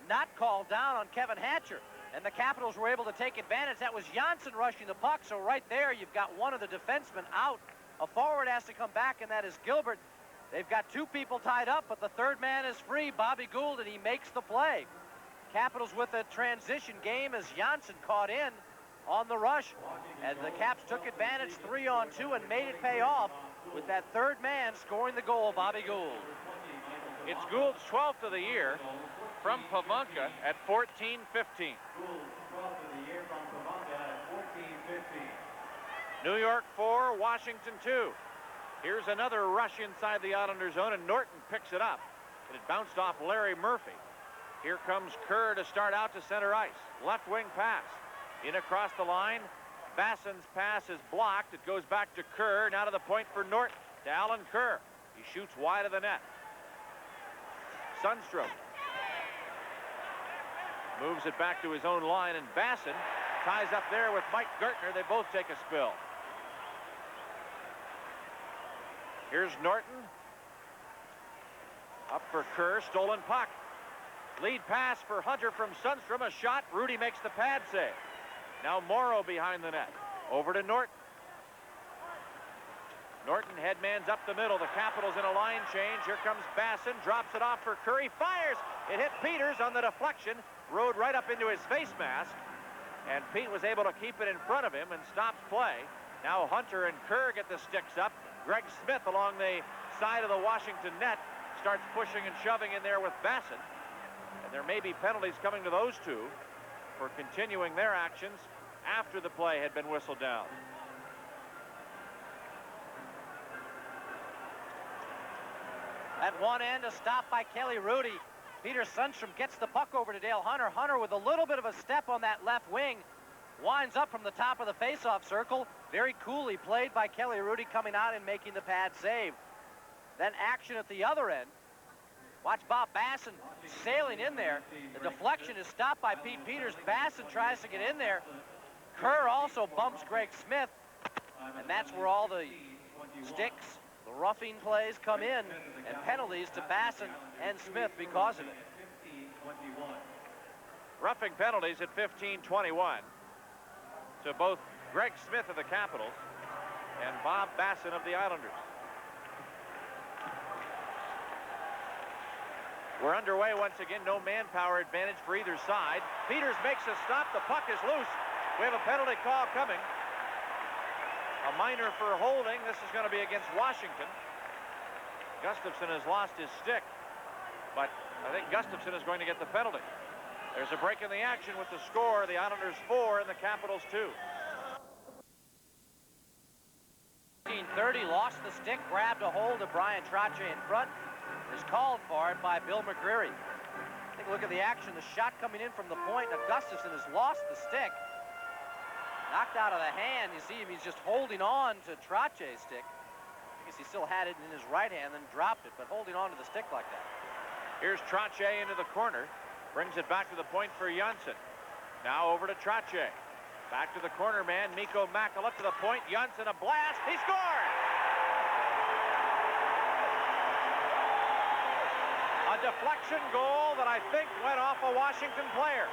not called down on Kevin Hatcher. And the Capitals were able to take advantage. That was Janssen rushing the puck. So right there, you've got one of the defensemen out. A forward has to come back, and that is Gilbert. They've got two people tied up, but the third man is free, Bobby Gould, and he makes the play. Capitals with a transition game as Janssen caught in on the rush. And the Caps took advantage 3-on-2 and made it pay off with that third man scoring the goal, Bobby Gould. It's Gould's 12th of the year from Pivonka at 14-15. New York 4, Washington 2. Here's another rush inside the Islander zone, and Norton picks it up. And it bounced off Larry Murphy. Here comes Kerr to start out to center ice. Left wing pass. In across the line. Basson's pass is blocked. It goes back to Kerr. Now to the point for Norton. To Alan Kerr. He shoots wide of the net. Sundstrom moves it back to his own line, and Basson ties up there with Mike Gertner. They both take a spill. Here's Norton. Up for Kerr. Stolen puck. Lead pass for Hunter from Sundstrom. A shot. Rudy makes the pad save. Now Morrow behind the net. Over to Norton. Norton headmans up the middle. The Capitals in a line change. Here comes Basson. Drops it off for Curry. Fires. It hit Peters on the deflection. Rode right up into his face mask. And Pete was able to keep it in front of him and stops play. Now Hunter and Kerr get the sticks up. Greg Smith along the side of the Washington net starts pushing and shoving in there with Basson. And there may be penalties coming to those two for continuing their actions after the play had been whistled down. At one end, a stop by Kelly Rudy. Peter Sundstrom gets the puck over to Dale Hunter. Hunter with a little bit of a step on that left wing. Winds up from the top of the face-off circle. Very coolly played by Kelly Rudy, coming out and making the pad save. Then action at the other end. Watch Bob Basson sailing in there. The deflection is stopped by Pete Peters. Basson tries to get in there. Kerr also bumps Greg Smith. And that's where all the sticks, the roughing plays come in, and penalties to Basson and Smith because of it. Roughing penalties at 15-21 to both Greg Smith of the Capitals and Bob Basson of the Islanders. We're underway once again. No manpower advantage for either side. Peters makes a stop. The puck is loose. We have a penalty call coming. A minor for holding. This is going to be against Washington. Gustafson has lost his stick, but I think Gustafson is going to get the penalty. There's a break in the action with the score. The Islanders 4 and the Capitals 2. 1930 lost the stick, grabbed a hold of Brian Trottier in front. Is called for it by Bill McCreary. Take a look at the action. The shot coming in from the point. Now Gustafson has lost the stick. Knocked out of the hand. You see him, he's just holding on to Trottier's stick. I guess he still had it in his right hand, then dropped it, but holding on to the stick like that. Here's Trottier into the corner. Brings it back to the point for Janssen. Now over to Trottier. Back to the corner man, Mikko Makela to the point. Janssen, a blast. He scored! A deflection goal that I think went off a Washington player.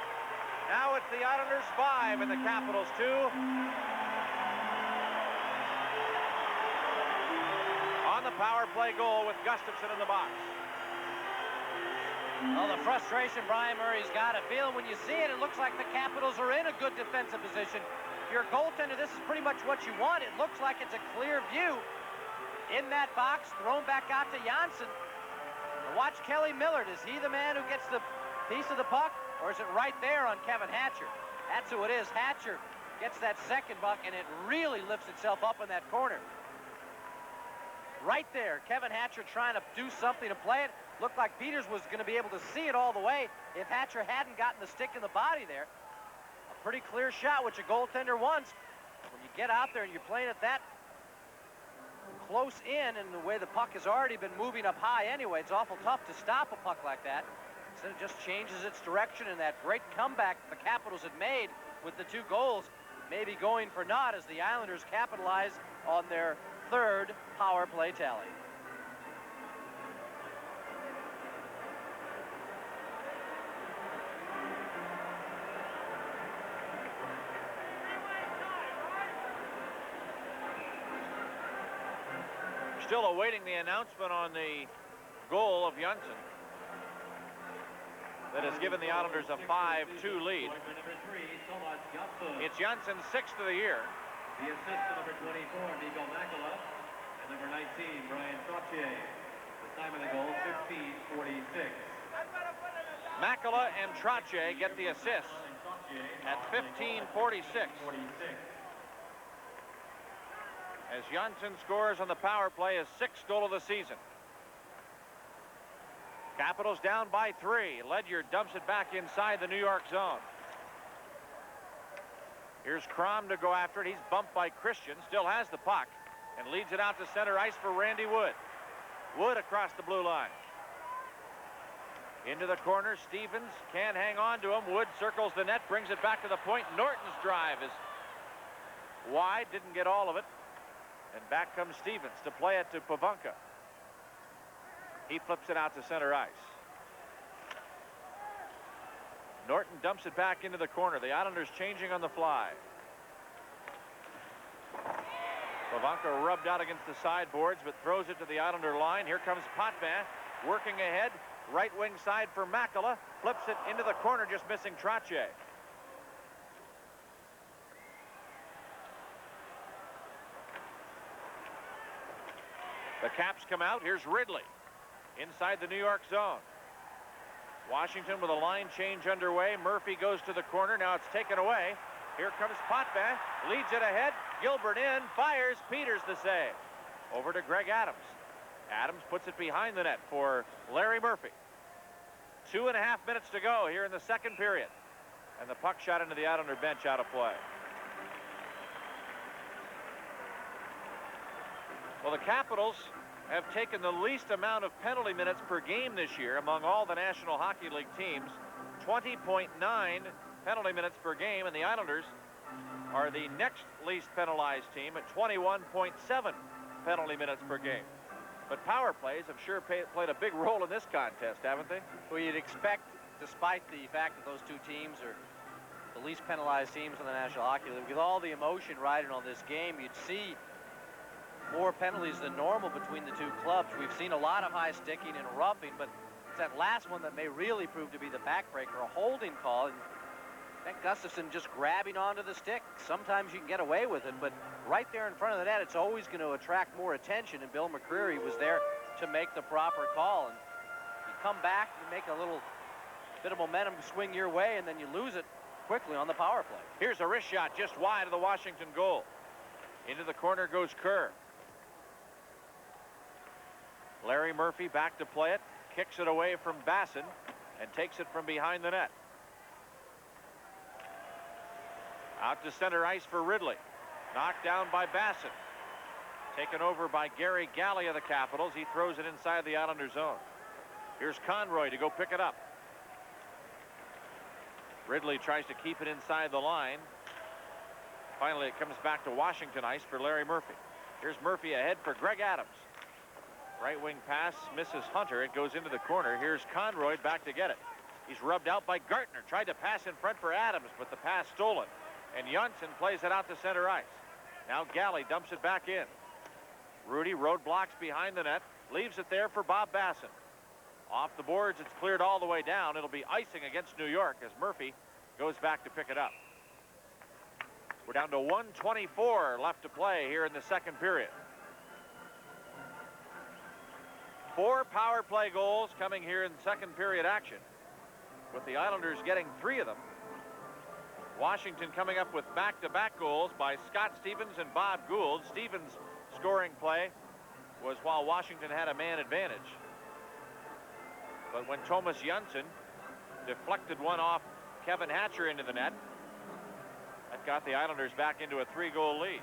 Now it's the Islanders 5 and the Capitals 2. On the power play goal with Gustafson in the box. Well, the frustration Brian Murray's got, a feeling when you see it, it looks like the Capitals are in a good defensive position. you're a goaltender, this is pretty much what you want. It looks like it's a clear view in that box, thrown back out to Janssen. Watch Kelly Millard. Is he the man who gets the piece of the puck, or is it right there on Kevin Hatcher? That's who it is. Hatcher gets that second puck, and it really lifts itself up in that corner. Right there, Kevin Hatcher trying to do something to play it. Looked like Peters was going to be able to see it all the way if Hatcher hadn't gotten the stick in the body there. A pretty clear shot, which a goaltender wants. When you get out there and you're playing it that close in, and the way the puck has already been moving up high anyway, it's awful tough to stop a puck like that. Instead, it just changes its direction, and that great comeback the Capitals had made with the 2 goals may be going for naught as the Islanders capitalize on their 3rd power play tally. Still awaiting the announcement on the goal of Janssen that has given the Islanders a 5-2 lead. It's Janssen's 6th of the year. The assist to number 24, Mikko Makela, and number 19, Brian Trottier. The time of the goal, 15:46. Makela and Trottier get the assist at 15:46. As Janssen scores on the power play, his 6th goal of the season. Capitals down by 3. Ledyard dumps it back inside the New York zone. Here's Crom to go after it. He's bumped by Christian, still has the puck, and leads it out to center ice for Randy Wood. Wood across the blue line. Into the corner, Stevens can't hang on to him. Wood circles the net, brings it back to the point. Norton's drive is wide, didn't get all of it. And back comes Stevens to play it to Pivonka. He flips it out to center ice. Norton dumps it back into the corner. The Islanders changing on the fly. Pivonka rubbed out against the sideboards, but throws it to the Islander line. Here comes Potvin working ahead. Right wing side for Makela. Flips it into the corner, just missing Trottier. The Caps come out. Here's Ridley inside the New York zone. Washington with a line change underway. Murphy goes to the corner. Now it's taken away. Here comes Potvin. Leads it ahead. Gilbert in. Fires. Peters the save. Over to Greg Adams. Adams puts it behind the net for Larry Murphy. 2.5 minutes to go here in the 2nd period. And the puck shot into the Islander bench out of play. Well, the Capitals have taken the least amount of penalty minutes per game this year among all the National Hockey League teams. 20.9 penalty minutes per game, and the Islanders are the next least penalized team at 21.7 penalty minutes per game. But power plays have sure played a big role in this contest, haven't they? Well, you'd expect, despite the fact that those 2 teams are the least penalized teams in the National Hockey League, with all the emotion riding on this game, you'd see more penalties than normal between the 2 clubs. We've seen a lot of high sticking and roughing, but it's that last one that may really prove to be the backbreaker, a holding call. And Ben Gustafson just grabbing onto the stick. Sometimes you can get away with it, but right there in front of the net, it's always going to attract more attention, and Bill McCreary was there to make the proper call. And you come back, you make a little bit of momentum swing your way, and then you lose it quickly on the power play. Here's a wrist shot just wide of the Washington goal. Into the corner goes Kerr. Larry Murphy back to play it, kicks it away from Basson, and takes it from behind the net. Out to center ice for Ridley. Knocked down by Basson. Taken over by Gary Galley of the Capitals. He throws it inside the Islander zone. Here's Conroy to go pick it up. Ridley tries to keep it inside the line. Finally, it comes back to Washington ice for Larry Murphy. Here's Murphy ahead for Greg Adams. Right wing pass misses Hunter. It goes into the corner. Here's Conroy back to get it. He's rubbed out by Gartner. Tried to pass in front for Adams, but the pass stolen. And Janssen plays it out to center ice. Now Galley dumps it back in. Rudy roadblocks behind the net. Leaves it there for Bob Basson. Off the boards, it's cleared all the way down. It'll be icing against New York as Murphy goes back to pick it up. We're down to 1:24 left to play here in the second period. 4 power play goals coming here in second period action, with the Islanders getting 3 of them. Washington coming up with back-to-back goals by Scott Stevens and Bob Gould. Stevens' scoring play was while Washington had a man advantage. But when Thomas Jönsson deflected one off Kevin Hatcher into the net, that got the Islanders back into a 3-goal lead.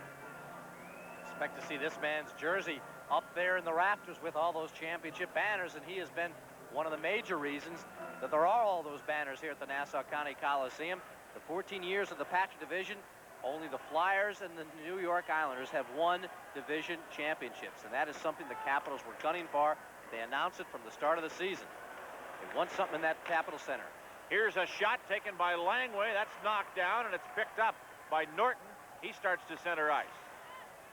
Expect to see this man's jersey up there in the rafters with all those championship banners, and he has been one of the major reasons that there are all those banners here at the Nassau County Coliseum. The 14 years of the Patriot Division, only the Flyers and the New York Islanders have won division championships, and that is something the Capitals were gunning for. They announced it from the start of the season. They won something in that Capitol Center. Here's a shot taken by Langway. That's knocked down, and it's picked up by Norton. He starts to center ice.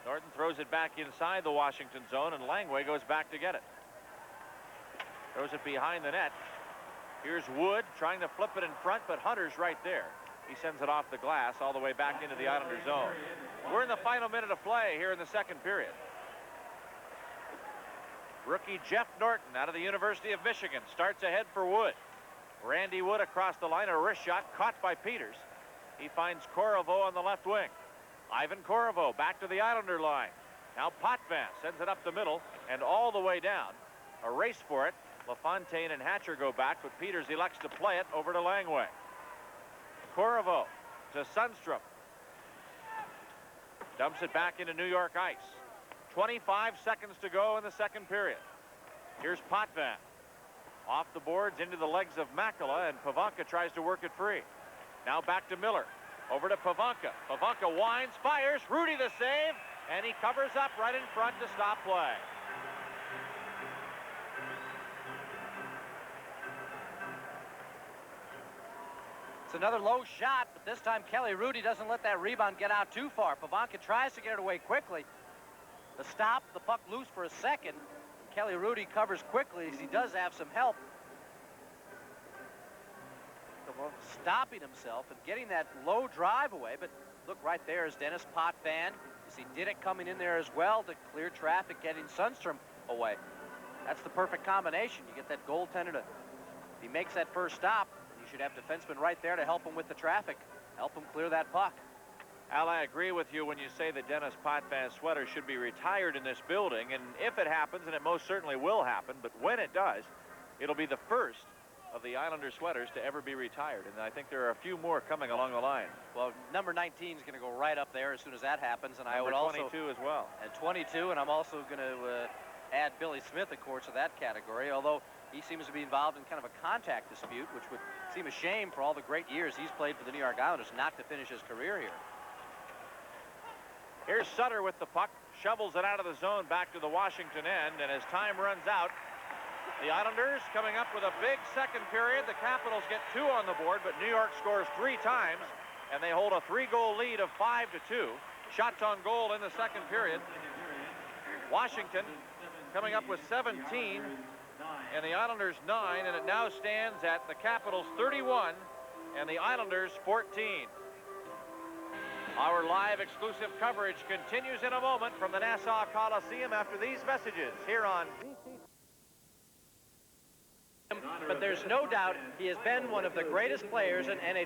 Norton throws it back inside the Washington zone, and Langway goes back to get it. Throws it behind the net. Here's Wood trying to flip it in front, but Hunter's right there. He sends it off the glass all the way back into the Islander zone. We're in the final minute of play here in the second period. Rookie Jeff Norton out of the University of Michigan starts ahead for Wood. Randy Wood across the line, a wrist shot caught by Peters. He finds Corriveau on the left wing. Ivan Corriveau back to the Islander line. Now Potvin sends it up the middle and all the way down. A race for it. LaFontaine and Hatcher go back, but Peters elects to play it over to Langway. Corriveau to Sundstrom. Dumps it back into New York ice. 25 seconds to go in the second period. Here's Potvin. Off the boards into the legs of Makela, and Pavanka tries to work it free. Now back to Miller. Over to Pavanka. Pavanka winds, fires. Rudy the save, and he covers up right in front to stop play. It's another low shot, but this time Kelly Rudy doesn't let that rebound get out too far. Pavanka tries to get it away quickly. The stop, the puck loose for a second. Kelly Rudy covers quickly as he does have some help. Stopping himself and getting that low drive away, but look, right there is Dennis Potvin. You see Diddick coming in there as well to clear traffic, getting Sundstrom away. That's the perfect combination. You get that goaltender to, if he makes that first stop, you should have defensemen right there to help him with the traffic, help him clear that puck. Al, I agree with you when you say that Dennis Potvin's sweater should be retired in this building, and if it happens, and it most certainly will happen, but when it does, it'll be the first of the Islander sweaters to ever be retired, and I think there are a few more coming along the line. Well, number 19 is going to go right up there as soon as that happens, and I would also 22 as well. And 22, and I'm also going to add Billy Smith, of course, to that category, although he seems to be involved in kind of a contact dispute, which would seem a shame for all the great years he's played for the New York Islanders not to finish his career here. Here's Sutter with the puck, shovels it out of the zone back to the Washington end, and as time runs out, the Islanders coming up with a big second period. The Capitals get 2 on the board, but New York scores 3 times, and they hold a 3-goal lead of 5-2. Shots on goal in the second period. Washington coming up with 17, and the Islanders 9, and it now stands at the Capitals 31 and the Islanders 14. Our live exclusive coverage continues in a moment from the Nassau Coliseum after these messages here on But there's no doubt he has been one of the greatest players in NHL.